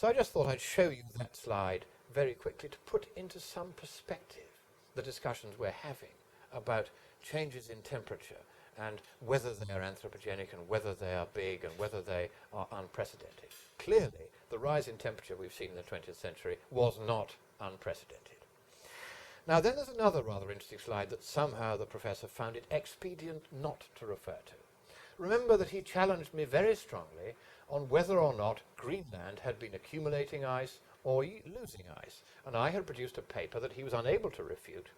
So I just thought I'd show you that slide very quickly to put into some perspective the discussions we're having about changes in temperature and whether they are anthropogenic and whether they are big and whether they are unprecedented. Clearly, the rise in temperature we've seen in the 20th century was not unprecedented. Now, then there's another rather interesting slide that somehow the professor found it expedient not to refer to. Remember that he challenged me very strongly on whether or not Greenland had been accumulating ice or losing ice, and I had produced a paper that he was unable to refute,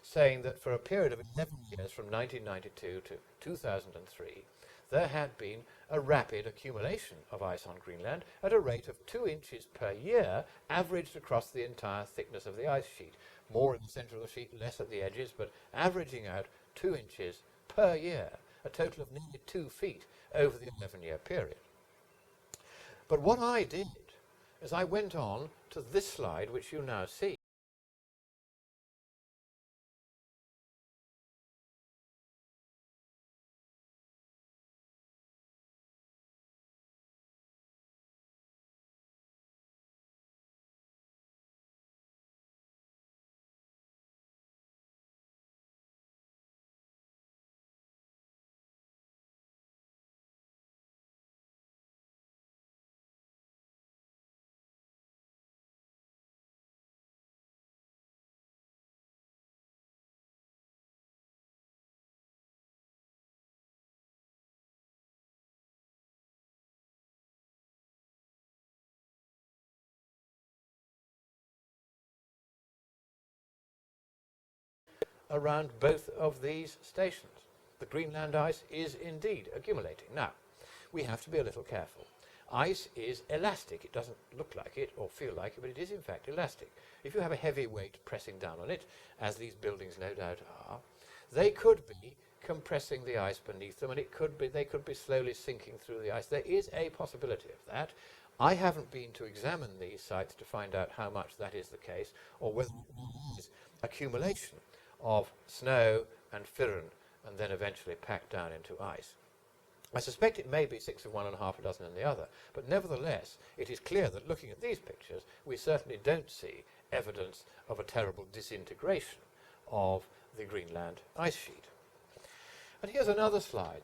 saying that for a period of 11 years, from 1992 to 2003, there had been a rapid accumulation of ice on Greenland at a rate of 2 inches per year, averaged across the entire thickness of the ice sheet. More in the centre of the sheet, less at the edges, but averaging out 2 inches per year, a total of nearly 2 feet over the 11-year period. But what I did is I went on to this slide, which you now see. Around both of these stations. The Greenland ice is indeed accumulating. Now, we have to be a little careful. Ice is elastic. It doesn't look like it or feel like it, but it is in fact elastic. If you have a heavy weight pressing down on it, as these buildings no doubt are, they could be compressing the ice beneath them, and they could be slowly sinking through the ice. There is a possibility of that. I haven't been to examine these sites to find out how much that is the case, or whether it is accumulation of snow and firn, and then eventually packed down into ice. I suspect it may be 6 of one and half a dozen in the other, but nevertheless, it is clear that looking at these pictures, we certainly don't see evidence of a terrible disintegration of the Greenland ice sheet. And here's another slide.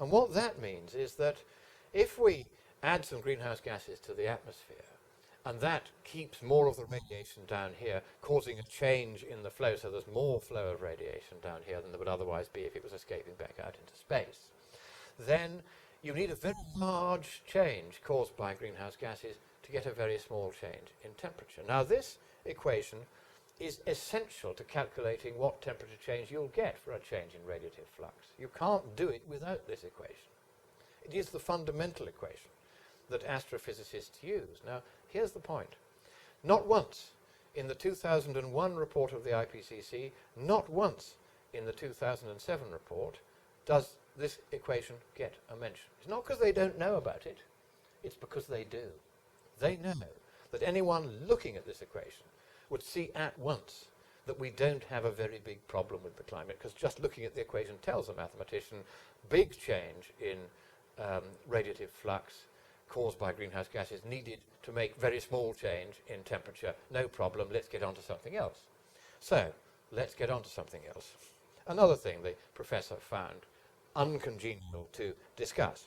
And what that means is that if we add some greenhouse gases to the atmosphere, and that keeps more of the radiation down here, causing a change in the flow, so there's more flow of radiation down here than there would otherwise be if it was escaping back out into space, then you need a very large change caused by greenhouse gases to get a very small change in temperature. Now, this equation is essential to calculating what temperature change you'll get for a change in radiative flux. You can't do it without this equation. It is the fundamental equation that astrophysicists use. Now, here's the point. Not once in the 2001 report of the IPCC, not once in the 2007 report, does this equation get a mention. It's not because they don't know about it, it's because they do. They know that anyone looking at this equation would see at once that we don't have a very big problem with the climate, because just looking at the equation tells a mathematician big change in radiative flux caused by greenhouse gases needed to make very small change in temperature. No problem, let's get on to something else. So, let's get on to something else. Another thing the professor found uncongenial to discuss.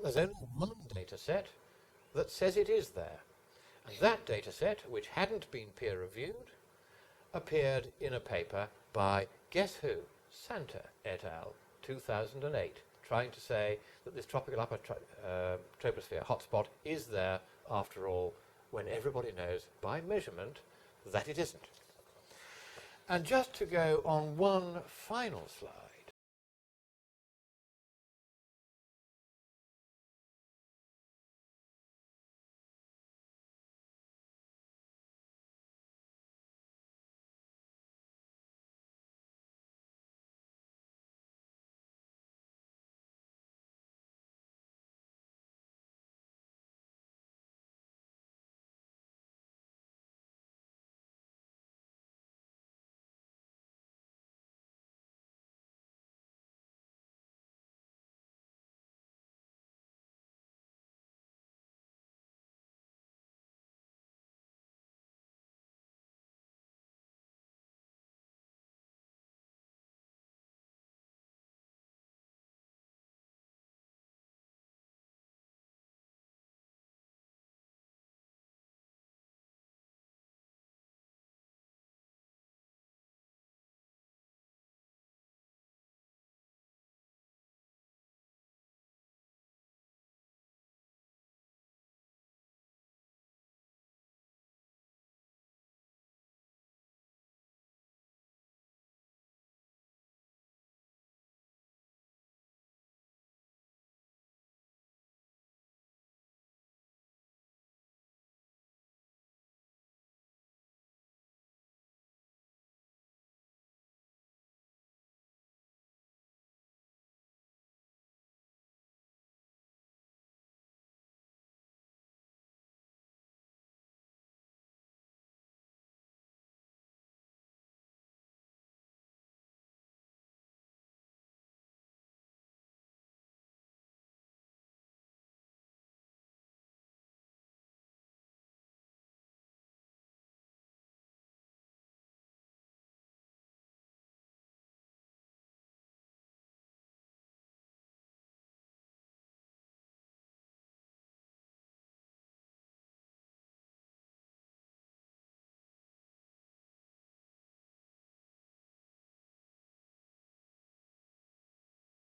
There's only one data set that says it is there. And that data set, which hadn't been peer-reviewed, appeared in a paper by, guess who? Santa et al., 2008, trying to say that this tropical upper troposphere hotspot is there, after all, when everybody knows by measurement that it isn't. And just to go on one final slide,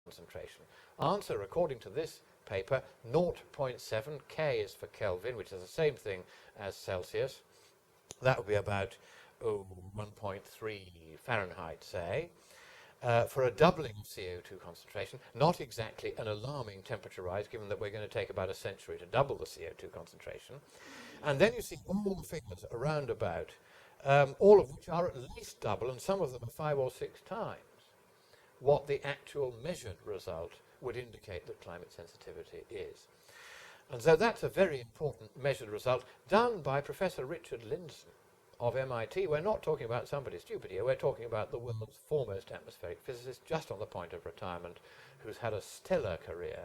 concentration. Answer, according to this paper, 0.7. K is for Kelvin, which is the same thing as Celsius. That would be about 1.3 Fahrenheit, say. For a doubling of CO2 concentration, not exactly an alarming temperature rise, given that we're going to take about a century to double the CO2 concentration. And then you see all the figures around about all of which are at least double, and some of them are 5 or 6 times what the actual measured result would indicate that climate sensitivity is. And so that's a very important measured result done by Professor Richard Lindzen of MIT. We're not talking about somebody stupid here. We're talking about the world's foremost atmospheric physicist, just on the point of retirement, who's had a stellar career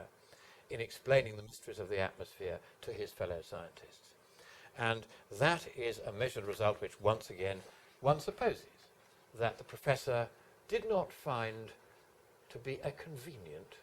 in explaining the mysteries of the atmosphere to his fellow scientists. And that is a measured result which, once again, one supposes that the professor did not find to be a convenient